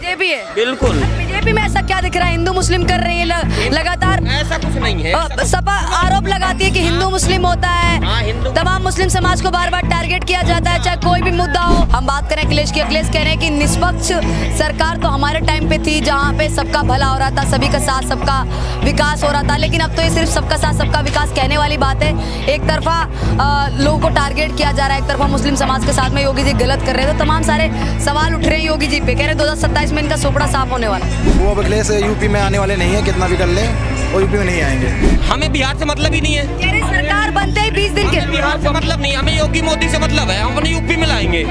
BJP है। बिल्कुल। BJP में ऐसा क्या दिख रहा है? हिंदू मुस्लिम कर रही है लगातार। ऐसा कुछ नहीं है। सपा आरोप लगाती है कि हिंदू मुस्लिम होता है। हाँ, हिंदू। तमाम मुस्लिम समाज को बार बार टारगेट किया जाता है, चाहे कोई भी मुद्दा हो। हम बात करें अखिलेश की, अखिलेश कह रहे हैं कि निष्पक्ष सरकार तो हमारे टाइम पे थी, जहाँ पे सबका भला हो रहा था, सभी का साथ सबका विकास हो रहा था। लेकिन अब तो ये सिर्फ सबका साथ सबका विकास कहने वाली बात है। एक तरफा लोगों को टारगेट किया जा रहा है, एक तरफा मुस्लिम समाज के साथ में योगी जी गलत कर रहे हैं। तो तमाम सारे सवाल उठ रहे हैं योगी जी पे। कह रहे हैं 2027 में इनका सोपड़ा साफ होने वाला है। वो अब अखिलेश यूपी में आने वाले नहीं है, कितना भी कर ले वो यूपी में नहीं आएंगे। हमें बिहार से मतलब ही नहीं है। कह रहे सरकार बनते ही 20 दिन के। बिहार से मतलब नहीं, हमें योगी मोदी से मतलब है। हम अपने यूपी में लाएंगे।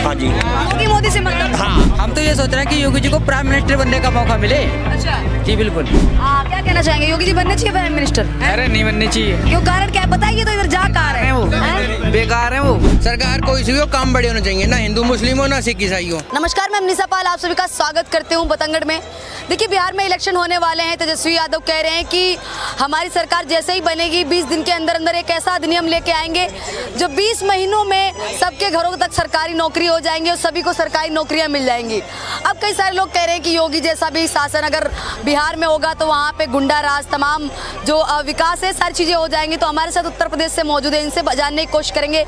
हाँ जी। योगी मोदी से मतलब। हाँ, हम तो ये सोच रहे हैं कि योगी जी को प्राइम मिनिस्टर बनने का मौका मिले। अच्छा, जी बिल्कुल। क्या कहना चाहेंगे? योगी जी बनने चाहिए प्राइम मिनिस्टर? अरे नहीं बननी चाहिए, क्यों? कारण क्या है बताइए तो। इधर जा कहाँ रहे हैं वो? बेकार है वो। सरकार को इसी को काम बड़े होने चाहिए, ना हिंदू मुस्लिम हो ना सिख ईसाई हो। नमस्कार, मैं निशा पाल आप सभी का स्वागत करती हूँ बतंगड़ में। देखिए, बिहार में इलेक्शन होने वाले हैं। तेजस्वी यादव कह रहे हैं कि हमारी सरकार जैसे ही बनेगी 20 दिन के अंदर अंदर एक ऐसा अधिनियम लेके आएंगे जो 20 महीनों में सबके घरों तक सरकारी नौकरी हो जाएंगी और सभी को सरकारी नौकरियां मिल जाएंगी। अब कई सारे लोग कह रहे हैं कि योगी जैसा भी शासन अगर बिहार में होगा तो वहाँ पे गुंडा राज, तमाम जो विकास है, सारी चीज़ें हो जाएंगी। तो हमारे साथ उत्तर प्रदेश से मौजूद है, इनसे जानने की कोशिश करेंगे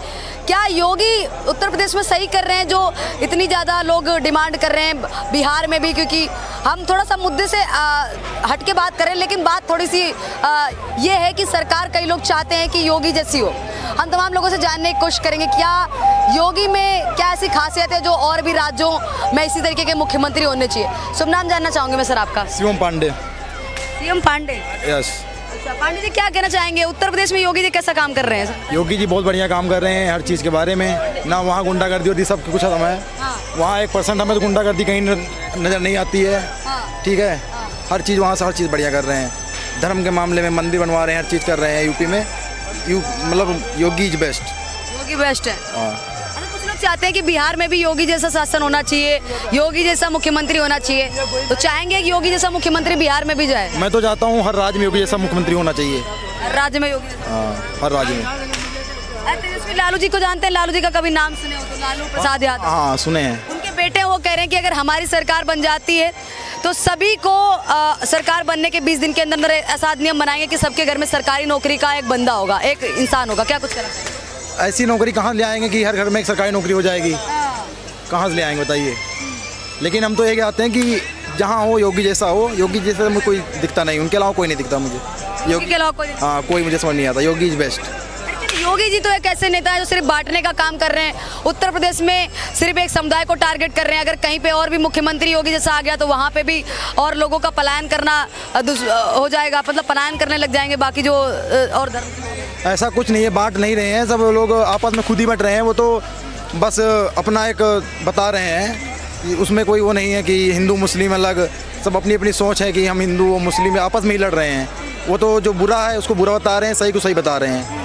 क्या योगी उत्तर प्रदेश में सही कर रहे हैं जो इतनी ज़्यादा लोग डिमांड कर रहे हैं बिहार में भी। क्योंकि हम थोड़ा सा मुद्दे से हट के बात करें, लेकिन बात थोड़ी सी ये है कि सरकार, कई लोग चाहते हैं कि योगी जैसी हो। हम तमाम लोगों से जानने की कोशिश करेंगे क्या योगी में क्या ऐसी खासियत है जो और भी राज्यों में इसी तरीके के मुख्यमंत्री होने चाहिए। शुभ नाम जानना चाहूँगी मैं सर आपका। शिवम पांडे। सीएम पांडे। यस। अच्छा, पांडे जी क्या कहना चाहेंगे? उत्तर प्रदेश में योगी जी कैसा काम कर रहे हैं सर? योगी जी बहुत बढ़िया काम कर रहे हैं हर चीज़ के बारे में। ना वहाँ गुंडागर्दी होती, सब कुछ खत्म है। वहाँ 1% हमें तो गुंडागर्दी कहीं नज़र नहीं आती है। ठीक है, हर चीज़ वहाँ से हर चीज़ बढ़िया कर रहे हैं। धर्म के मामले में मंदिर बनवा रहे हैं, हर चीज़ कर रहे हैं यूपी में। मतलब योगी इज बेस्ट। योगी बेस्ट है। कुछ लोग चाहते हैं कि बिहार में भी योगी जैसा शासन होना चाहिए, योगी जैसा मुख्यमंत्री होना चाहिए। तो चाहेंगे कि योगी जैसा मुख्यमंत्री बिहार में भी जाए? मैं तो चाहता हूँ हर राज्य में योगी जैसा मुख्यमंत्री होना चाहिए। हर राज्य में योगी जैसा। हर राज्य में। तेजस्वी लालू जी को जानते हैं? लालू जी का कभी नाम सुने हो तो? लालू प्रसाद यादव। हाँ, सुने हैं। उनके बेटे वो कह रहे हैं कि अगर हमारी सरकार बन जाती है तो सभी को सरकार बनने के 20 दिन के अंदर ऐसा अधिनियम बनाएंगे कि सबके घर में सरकारी नौकरी का एक बंदा होगा, एक इंसान होगा। क्या कुछ करना? ऐसी नौकरी कहाँ ले आएंगे कि हर घर में एक सरकारी नौकरी हो जाएगी? कहाँ से ले आएंगे बताइए? लेकिन हम तो ये कहते हैं कि जहाँ हो योगी जैसा हो। योगी जैसा मुझे कोई दिखता नहीं, उनके अलावा कोई नहीं दिखता मुझे। योगी के अलावा कोई? हाँ, कोई मुझे समझ नहीं आता। योगी इज बेस्ट। योगी जी तो एक ऐसे नेता है जो सिर्फ बांटने का काम कर रहे हैं। उत्तर प्रदेश में सिर्फ एक समुदाय को टारगेट कर रहे हैं। अगर कहीं पे और भी मुख्यमंत्री योगी जैसा आ गया तो वहाँ पे भी और लोगों का पलायन करना हो जाएगा, मतलब पलायन करने लग जाएंगे बाकी जो और धर्म। ऐसा कुछ नहीं है, बांट नहीं रहे हैं। सब लोग आपस में खुद ही बट रहे हैं। वो तो बस अपना एक बता रहे हैं, उसमें कोई वो नहीं है कि हिंदू मुस्लिम अलग। सब अपनी अपनी सोच है कि हम हिंदू और मुस्लिम आपस में ही लड़ रहे हैं। वो तो जो बुरा है उसको बुरा बता रहे हैं, सही को सही बता रहे हैं।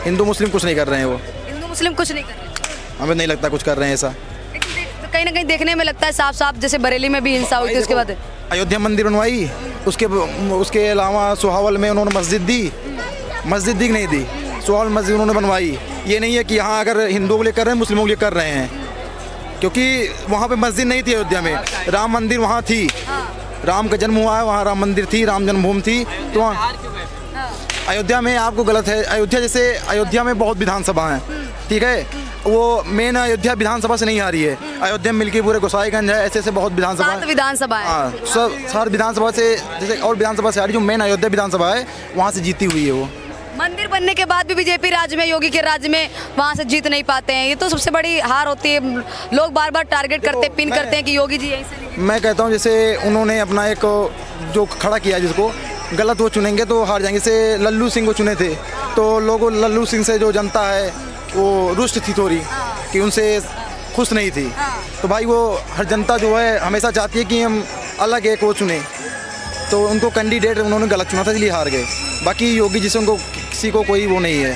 हिंदू मुस्लिम कुछ नहीं कर रहे हैं। वो हिंदू मुस्लिम कुछ नहीं कर रहे। हमें नहीं लगता कुछ कर रहे हैं ऐसा। तो कहीं ना कहीं देखने में लगता है साफ साफ, जैसे बरेली में भी हिंसा हुई थी, उसके बाद अयोध्या मंदिर बनवाई, उसके अलावा सुहावल में उन्होंने मस्जिद दी नहीं दी, सुहावल मस्जिद उन्होंने बनवाई। ये नहीं है कि यहाँ अगर हिंदुओं के लिए कर रहे हैं, मुस्लिमों के लिए कर रहे हैं, क्योंकि वहाँ पे मस्जिद नहीं थी अयोध्या में। राम मंदिर वहाँ थी, राम का जन्म हुआ है, वहाँ राम मंदिर थी, राम जन्मभूमि थी। तो वहाँ अयोध्या में आपको गलत है। अयोध्या में बहुत विधानसभा हैं, ठीक है। वो मेन अयोध्या विधानसभा से नहीं आ रही है। अयोध्या में मिल्कीपुर, गोसाईगंज है, ऐसे बहुत विधानसभा है। हाँ, सब सार विधानसभा से, जैसे और विधानसभा से आ रही, जो मेन अयोध्या विधानसभा है वहाँ से जीती हुई है। वो मंदिर बनने के बाद भी बीजेपी राज्य में, योगी के राज्य में वहाँ से जीत नहीं पाते हैं। ये तो सबसे बड़ी हार होती है। लोग बार बार टारगेट करते, पिन करते हैं कि योगी जी यहीं से। मैं कहता हूँ जैसे उन्होंने अपना एक जो खड़ा किया, जिसको गलत वो चुनेंगे तो हार जाएंगे। जैसे लल्लू सिंह को चुने थे तो लोगों, लल्लू सिंह से जो जनता है वो रुष्ट थी थोड़ी, कि उनसे खुश नहीं थी। तो भाई वो हर जनता जो है हमेशा चाहती है कि हम अलग एक वो चुने। तो उनको कैंडिडेट उन्होंने गलत चुना था, इसलिए हार गए। बाकी योगी जी से उनको किसी को कोई वो नहीं है।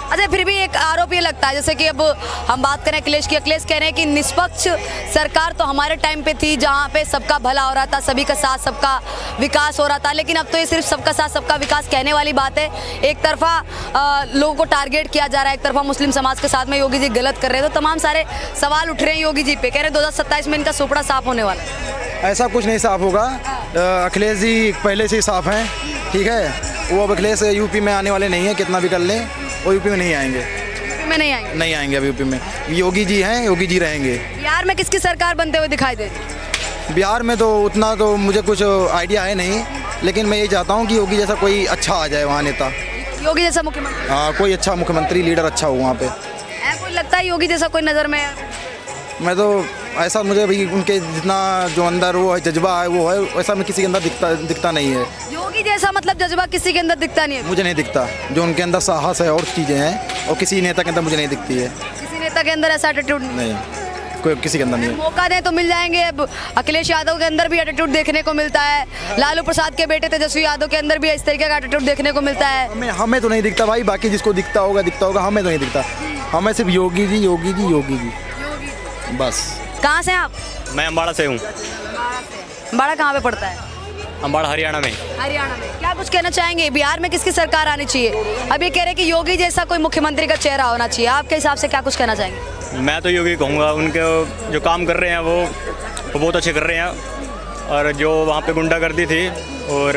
अच्छा, फिर भी एक आरोप ये लगता है, जैसे कि अब हम बात करें अखिलेश की, अखिलेश कह रहे हैं कि निष्पक्ष सरकार तो हमारे टाइम पे थी जहाँ पे सबका भला हो रहा था, सभी का साथ सबका विकास हो रहा था, लेकिन अब तो ये सिर्फ सबका साथ सबका विकास कहने वाली बात है। एक तरफा लोगों को टारगेट किया जा रहा है, एक तरफा मुस्लिम समाज के साथ में योगी जी गलत कर रहे हैं, तो तमाम सारे सवाल उठ रहे हैं योगी जी पे, कह रहे हैं 2027 में इनका सुपड़ा साफ होने वाला है। ऐसा कुछ नहीं साफ होगा। अखिलेश जी पहले से ही साफ हैं, ठीक है। वो अब अखिलेश यूपी में आने वाले नहीं है, कितना भी कर लें वो यूपी में नहीं आएंगे। यूपी में नहीं आएंगे अभी यूपी में। योगी जी हैं, योगी जी रहेंगे। बिहार में किसकी सरकार बनते हुए दिखाई देती? बिहार में तो उतना तो मुझे कुछ आइडिया है नहीं, लेकिन मैं ये चाहता हूँ कि योगी जैसा कोई अच्छा आ जाए वहाँ नेता। योगी जैसा मुख्यमंत्री? हाँ, कोई अच्छा मुख्यमंत्री लीडर अच्छा हो वहाँ पे। कोई लगता है योगी जैसा कोई नज़र में? मैं तो ऐसा, मुझे अभी उनके जितना जो अंदर वो है जज्बा है वो है, वैसा मैं किसी के अंदर दिखता नहीं है। योगी जैसा मतलब जज्बा किसी के अंदर दिखता नहीं है? मुझे नहीं दिखता। जो उनके अंदर साहस है और चीज़ें हैं, और किसी नेता के अंदर मुझे नहीं दिखती है। किसी नेता के अंदर ऐसा एटीट्यूड नहीं, कोई किसी के अंदर नहीं है। मौका दें तो मिल जाएंगे। अब अखिलेश यादव के अंदर भी एटीट्यूड देखने को मिलता है, लालू प्रसाद के बेटे तेजस्वी यादव के अंदर भी इस तरीके का एटीट्यूड देखने को मिलता है। हमें तो नहीं दिखता भाई, बाकी जिसको दिखता होगा, हमें तो नहीं दिखता। हमें सिर्फ योगी जी बस। कहाँ से आप? मैं अम्बाड़ा से हूँ। अम्बाड़ा कहाँ पे पड़ता है? अम्बाड़ा हरियाणा में। हरियाणा में। क्या कुछ कहना चाहेंगे, बिहार में किसकी सरकार आनी चाहिए? अभी कह रहे कि योगी जैसा कोई मुख्यमंत्री का चेहरा होना चाहिए, आपके हिसाब से क्या कुछ कहना चाहेंगे? मैं तो योगी कहूँगा, उनके जो काम कर रहे हैं वो बहुत अच्छे कर रहे हैं। और जो वहाँ पे गुंडागर्दी थी और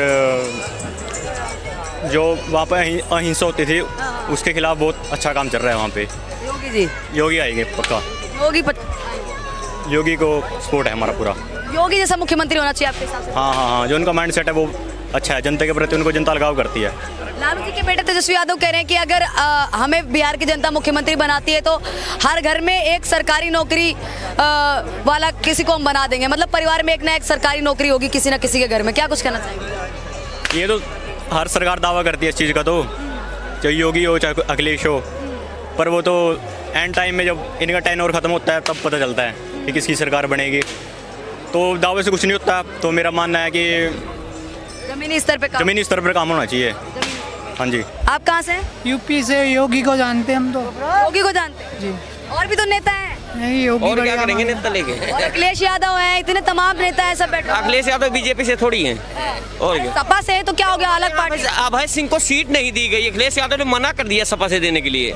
जो वहाँ पे अहिंसा होती थी, उसके खिलाफ बहुत अच्छा काम चल रहा है वहाँ पे। योगी आएंगे पक्का। योगी को सपोर्ट है हमारा पूरा। योगी जैसा मुख्यमंत्री होना चाहिए आपके हिसाब से? हाँ, जो उनका माइंड सेट है वो अच्छा है, जनता के प्रति उनको जनता लगाव करती है। लालू जी के बेटे तेजस्वी यादव कह रहे हैं कि अगर हमें बिहार की जनता मुख्यमंत्री बनाती है तो हर घर में एक सरकारी नौकरी वाला किसी को हम बना देंगे, मतलब परिवार में एक ना एक सरकारी नौकरी होगी किसी ना किसी के घर में। क्या कुछ कहना चाहेंगे? ये तो हर सरकार दावा करती है इस चीज़ का, तो चाहे योगी हो चाहे अखिलेश हो, पर वो तो एंड टाइम में जब इनका टेन्योर खत्म होता है तब पता चलता है कि किसकी सरकार बनेगी। तो दावे से कुछ नहीं होता। तो मेरा मानना है कि जमीनी स्तर पे काम होना चाहिए। हाँ जी। आप कहाँ से हैं? यूपी से। योगी को जानते हम तो। योगी को जानते हैं जी। और भी तो नेता हैं। नहीं, योगी और क्या करेंगे नेता लेके? और अखिलेश यादव हैं, इतने तमाम नेता हैं, सब बैठे। अखिलेश यादव बीजेपी से थोड़ी हैं। और क्या? सपा से है तो क्या हो गया, अलग पार्टी। अभय सिंह को सीट नहीं दी गई, अखिलेश यादव ने मना कर दिया सपा से देने के लिए।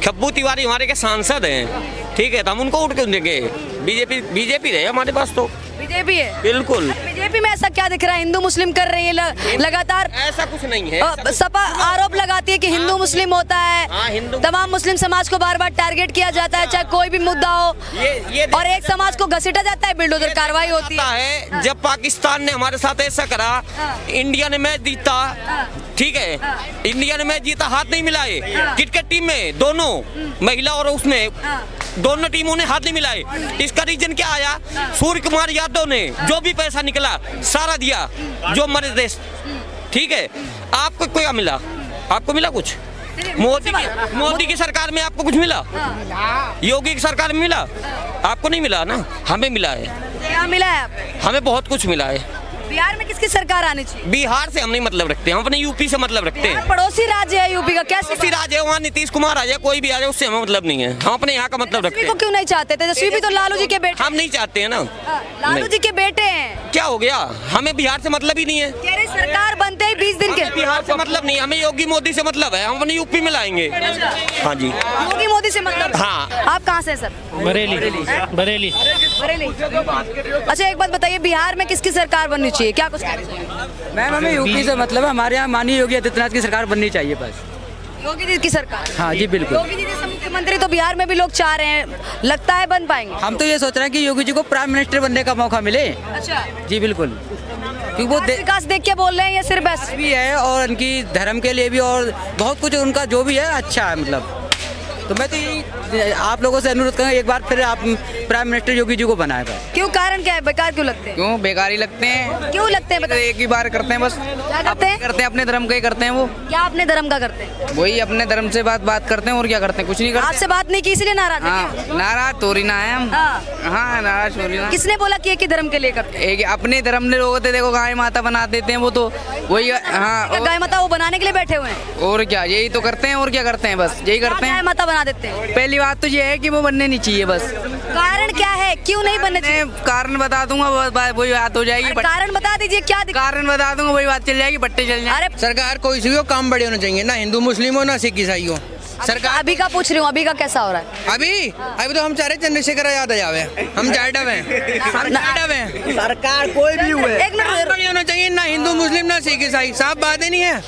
खब्बू तिवारी हमारे के सांसद हैं, ठीक है, तो हम उनको उठ क्यों देंगे? बीजेपी रहे हमारे पास तो। बीजेपी है बिल्कुल। बीजेपी में ऐसा क्या दिख रहा है? हिंदू मुस्लिम कर रही है लगातार। ऐसा कुछ नहीं है। सपा आरोप लगाती है कि हिंदू मुस्लिम होता हाँ, है, हिंदू। तमाम मुस्लिम समाज को बार बार टारगेट किया जाता है, चाहे कोई भी मुद्दा हो, ये और एक समाज को घसीटा जाता है, बिल्डोजर कार्रवाई होती है। जब पाकिस्तान ने हमारे साथ ऐसा करा, इंडिया ने मैच जीता, ठीक है, इंडिया ने मैच जीता, हाथ नहीं मिलाए। क्रिकेट टीम में दोनों महिला और उसमें दोनों टीमों ने हाथ नहीं मिलाए। इसका रीजन क्या आया? सूर्य कुमार यादव ने जो भी पैसा निकला सारा दिया जो हमारे देश, ठीक है। आपको क्या मिला? आपको मिला कुछ? मोदी की सरकार में आपको कुछ मिला? योगी की सरकार में मिला? आपको नहीं मिला ना, हमें मिला है। क्या मिला है? हमें बहुत कुछ मिला है। बिहार में किसकी सरकार आनी चाहिए? बिहार से हम नहीं मतलब रखते हैं, हम अपने यूपी से मतलब रखते हैं। पड़ोसी राज्य है यूपी का, कैसे पड़ोसी राज्य है, वहाँ नीतीश कुमार आ जाए, कोई भी आ जाए, उससे हमें मतलब नहीं है। हम अपने यहाँ का मतलब रखते हैं। क्यों नहीं चाहते? तेजस्वी भी तो लालू जी के बेटे। हम नहीं चाहते हैं ना। लालू जी के बेटे हैं। क्या हो गया? हमें बिहार से मतलब ही नहीं है। कह रहे सरकार बनते ही 20 दिन के। बिहार से मतलब नहीं, हमें योगी मोदी से मतलब है, हम अपने यूपी में लाएंगे। हाँ जी, योगी मोदी से मतलब। हाँ। आप कहाँ से सर? बरेली। अच्छा, एक बात बताइए, बिहार में किसकी सरकार बननी चाहिए? क्या कुछ मैम, हमें यूपी से मतलब है, हमारे यहाँ माननीय योगी आदित्यनाथ की सरकार बननी चाहिए बस। योगी जी की सरकार? हाँ जी, बिल्कुल। योगी जी जैसा मुख्यमंत्री तो बिहार में भी लोग चाह रहे हैं, लगता है बन पाएंगे? हम तो ये सोच रहे हैं कि योगी जी को प्राइम मिनिस्टर बनने का मौका मिले। अच्छा जी बिल्कुल, क्योंकि वो विकास देख के बोल रहे हैं या सिर्फ बस भी है और उनकी धर्म के लिए भी, और बहुत कुछ उनका जो भी है अच्छा है। मतलब तो मैं तो यही आप लोगों से अनुरोध करूँगा, एक बार फिर आप प्राइम मिनिस्टर योगी जी को बनाए भाई। क्यों, कारण क्या है, बेकार क्यों लगते हैं? क्यों बेकार ही लगते हैं, क्यों लगते हैं बताइए? एक ही बार करते हैं बस। क्या करते हैं? करते हैं अपने धर्म का ही करते हैं वो। क्या अपने धर्म का करते हैं? वही अपने धर्म से बात करते हैं और क्या करते हैं, कुछ नहीं करते। आपसे बात नहीं की इसलिए नाराज है हाँ क्या? नाराज थोड़ी ना है हम। हाँ। हाँ नाराज थोड़ी ना। किसने बोला कि एक ही धर्म के लिए करते हैं? एक अपने धर्म ने लोग होते देखो गाय माता बना देते हैं वो तो वही। हाँ क्या गाय माता वो बनाने के लिए बैठे हुए हैं? और क्या यही तो करते हैं और क्या करते हैं, बस यही करते क्या गाय हैं। माता बना देते हैं? पहली बात तो ये है कि वो बनने नहीं चाहिए बस। कारण क्या है, क्यों नहीं बनने चाहिए? मैं कारण बता दूंगा वही बात हो जाएगी। अरे कारण बता दीजिए, क्या दिक्कत? कारण बता दूंगा वही बात चल जाएगी, बट्टे चल जाएंगे। अरे सरकार कोई सी हो काम बड़े होने चाहिए, ना हिंदू मुस्लिम हो ना सिख ईसाई हो। सरकार अभी का पूछ रही हूँ, अभी का कैसा हो रहा है? अभी तो हम चाह रहे चंद्रशेखर आजाद आ जावे, हम जाडव हैं, हम जाडव हैं। सरकार कोई भी हुए एक मिनट बड़े होना चाहिए, ना हिंदू मुस्लिम ना सिख ईसाई, साफ बात ही नहीं है।